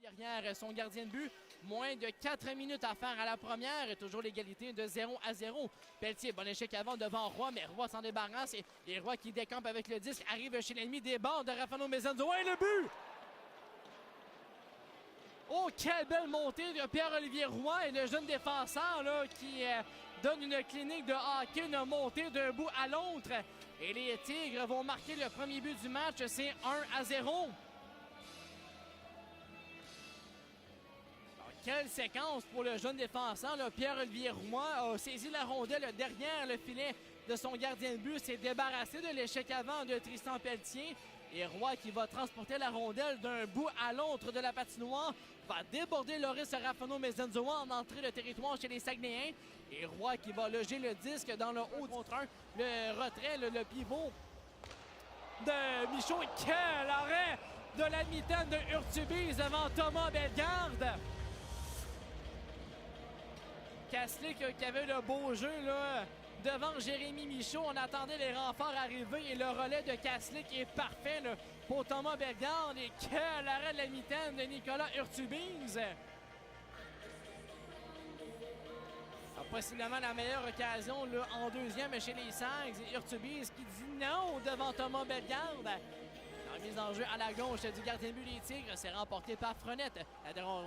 Derrière son gardien de but, moins de 4 minutes à faire à la première. Et toujours l'égalité de 0-0. Pelletier, bon échec avant devant Roy, mais Roy s'en débarrasse. Et Roy qui décampe avec le disque, arrive chez l'ennemi, déborde de Rafael Mezenzo. Et le but! Oh, quelle belle montée de Pierre-Olivier Roy et le jeune défenseur là, qui donne une clinique de hockey, une montée d'un bout à l'autre. Et les Tigres vont marquer le premier but du match, c'est 1-0. Quelle séquence pour le jeune défenseur. Pierre-Olivier Roy a saisi la rondelle derrière le filet de son gardien de but, s'est débarrassé de l'échec avant de Tristan Pelletier. Et Roy qui va transporter la rondelle d'un bout à l'autre de la patinoire va déborder Loris Rafael Mezenzo en entrée de territoire chez les Saguenayens. Et Roy qui va loger le disque dans le haut contre 1. Le retrait, le pivot de Michaud. Quel arrêt de la mitaine de Urtubise devant Thomas Bellegarde. Kaslik qui avait le beau jeu là, devant Jérémy Michaud. On attendait les renforts arriver et le relais de Kaslik est parfait là, pour Thomas Bellegarde. Et quel arrêt de la mitaine de Nicolas Urtubise. Possiblement la meilleure occasion là, en deuxième chez les Sags. Urtubise qui dit non devant Thomas Bellegarde. La mise en jeu à la gauche du gardien de but des Tigres, c'est remporté par Frenette.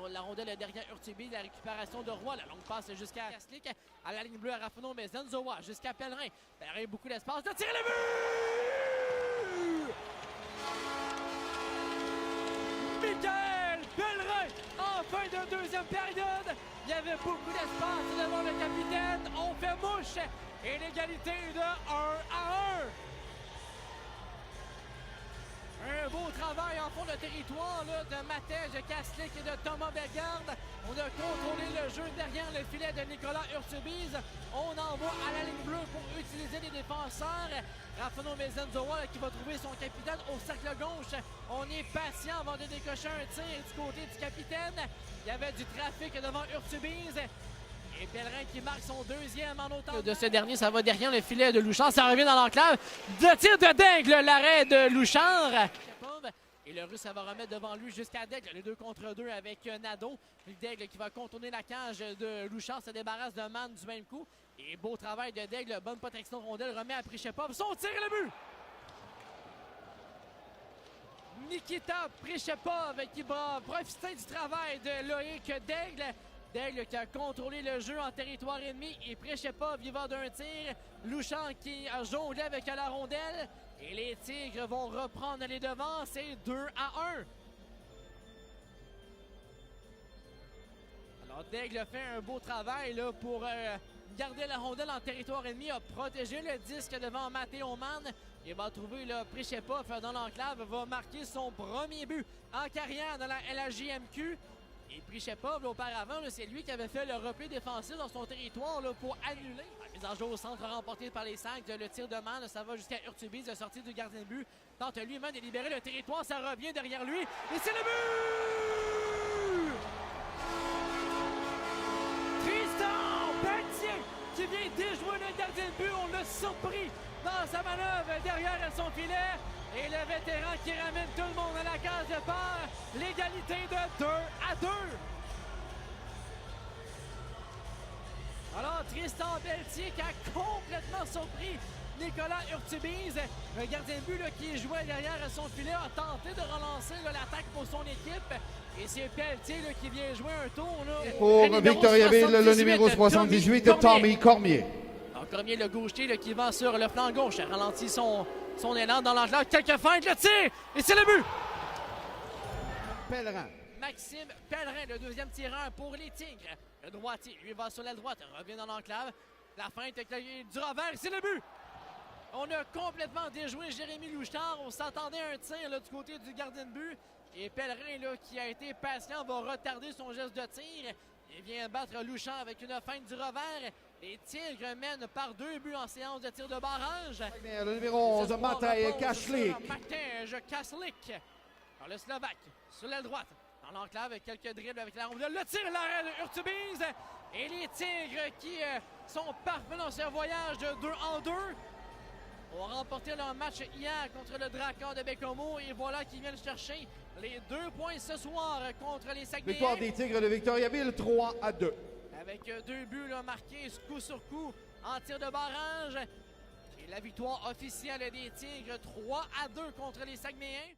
La rondelle derrière Urtubise, la récupération de Roy, la longue passe jusqu'à Kaslik, à la ligne bleue à Rafael Mezenzo, jusqu'à Pellerin. Pellerin, beaucoup d'espace, de tirer le but! Michael Pellerin, en fin de deuxième période, il y avait beaucoup d'espace devant le capitaine, on fait mouche, et l'égalité de 1-1. Un beau travail en fond de territoire là, de Matej, Kaslik et de Thomas Bellegarde. On a contrôlé le jeu derrière le filet de Nicolas Urtubise. On envoie à la ligne bleue pour utiliser les défenseurs. Rafael Mezenzo qui va trouver son capitaine au cercle gauche. On est patient avant de décocher un tir du côté du capitaine. Il y avait du trafic devant Urtubise. Et Pellerin qui marque son deuxième en autant. De ce dernier, ça va derrière le filet de Louchard. Ça revient dans l'enclave. De tir de Daigle, l'arrêt de Louchard. Et le Russe, ça va remettre devant lui jusqu'à Daigle. Les 2 contre 2 avec Nadeau. Daigle qui va contourner la cage de Louchard. Se débarrasse de Mann du même coup. Et beau travail de Daigle. Bonne protection de rondelle. Remet à Prichepov. Son tir et le but! Nikita Prichepov qui va profiter du travail de Loïc Daigle. Daigle qui a contrôlé le jeu en territoire ennemi et Prichepov y va d'un tir. Louchard qui a jonglé avec la rondelle. Et les Tigres vont reprendre les devants. C'est 2-1. Alors Daigle fait un beau travail là, pour garder la rondelle en territoire ennemi. A protégé le disque devant Matteo Mann. Il va trouver le Prichepov dans l'enclave. Va marquer son premier but en carrière dans la LHJMQ. Et Prichepov, auparavant, c'est lui qui avait fait le repli défensif dans son territoire là, pour annuler. La mise en jeu au centre remportée par les Sags. Le tir de Mann, ça va jusqu'à Urtubise, de sortie du gardien de but. Tente lui-même de libérer le territoire, ça revient derrière lui. Et c'est le but! Tristan Pelletier qui vient déjouer le gardien de but. On l'a surpris dans sa manœuvre derrière son filet. Et le vétéran qui ramène tout le monde à la case de part. L'égalité de 2-2. Alors, Tristan Pelletier qui a complètement surpris Nicolas Urtubise. Le gardien de but là, qui jouait derrière son filet a tenté de relancer l'attaque pour son équipe. Et c'est Pelletier là, qui vient jouer un tour. Là, pour Victoriaville, le numéro 78 de Tommy Cormier. Alors, Cormier, le gaucher là, qui va sur le flanc gauche, a ralenti son élan dans l'enclave. Quelques feintes, le tir! Et c'est le but! Pellerin. Maxime Pellerin, le deuxième tireur pour les Tigres. Le droitier, lui, va sur la droite, revient dans l'enclave. La feinte du revers, c'est le but! On a complètement déjoué Jérémy Louchard. On s'attendait à un tir là, du côté du gardien de but. Et Pellerin, là, qui a été patient, va retarder son geste de tir. Il vient battre Louchard avec une feinte du revers. Les Tigres mènent par 2 buts en séance de tir de barrage. Le numéro 11, Matej Kaslik. Matej Kaslik. Alors le Slovaque, sur l'aile droite, dans l'enclave, avec quelques dribbles avec la rondelle. Le tir, l'arrêt de Urtubise. Et les Tigres qui sont parfaits dans ce voyage de 2-2. ont remporté leur match hier contre le Drakkar de Bécomo et voilà qu'ils viennent chercher les 2 points ce soir contre les Saguenayens. Victoire des Tigres de Victoriaville, 3-2. Avec 2 buts là, marqués coup sur coup en tir de barrage. Et la victoire officielle des Tigres, 3-2 contre les Saguenayens.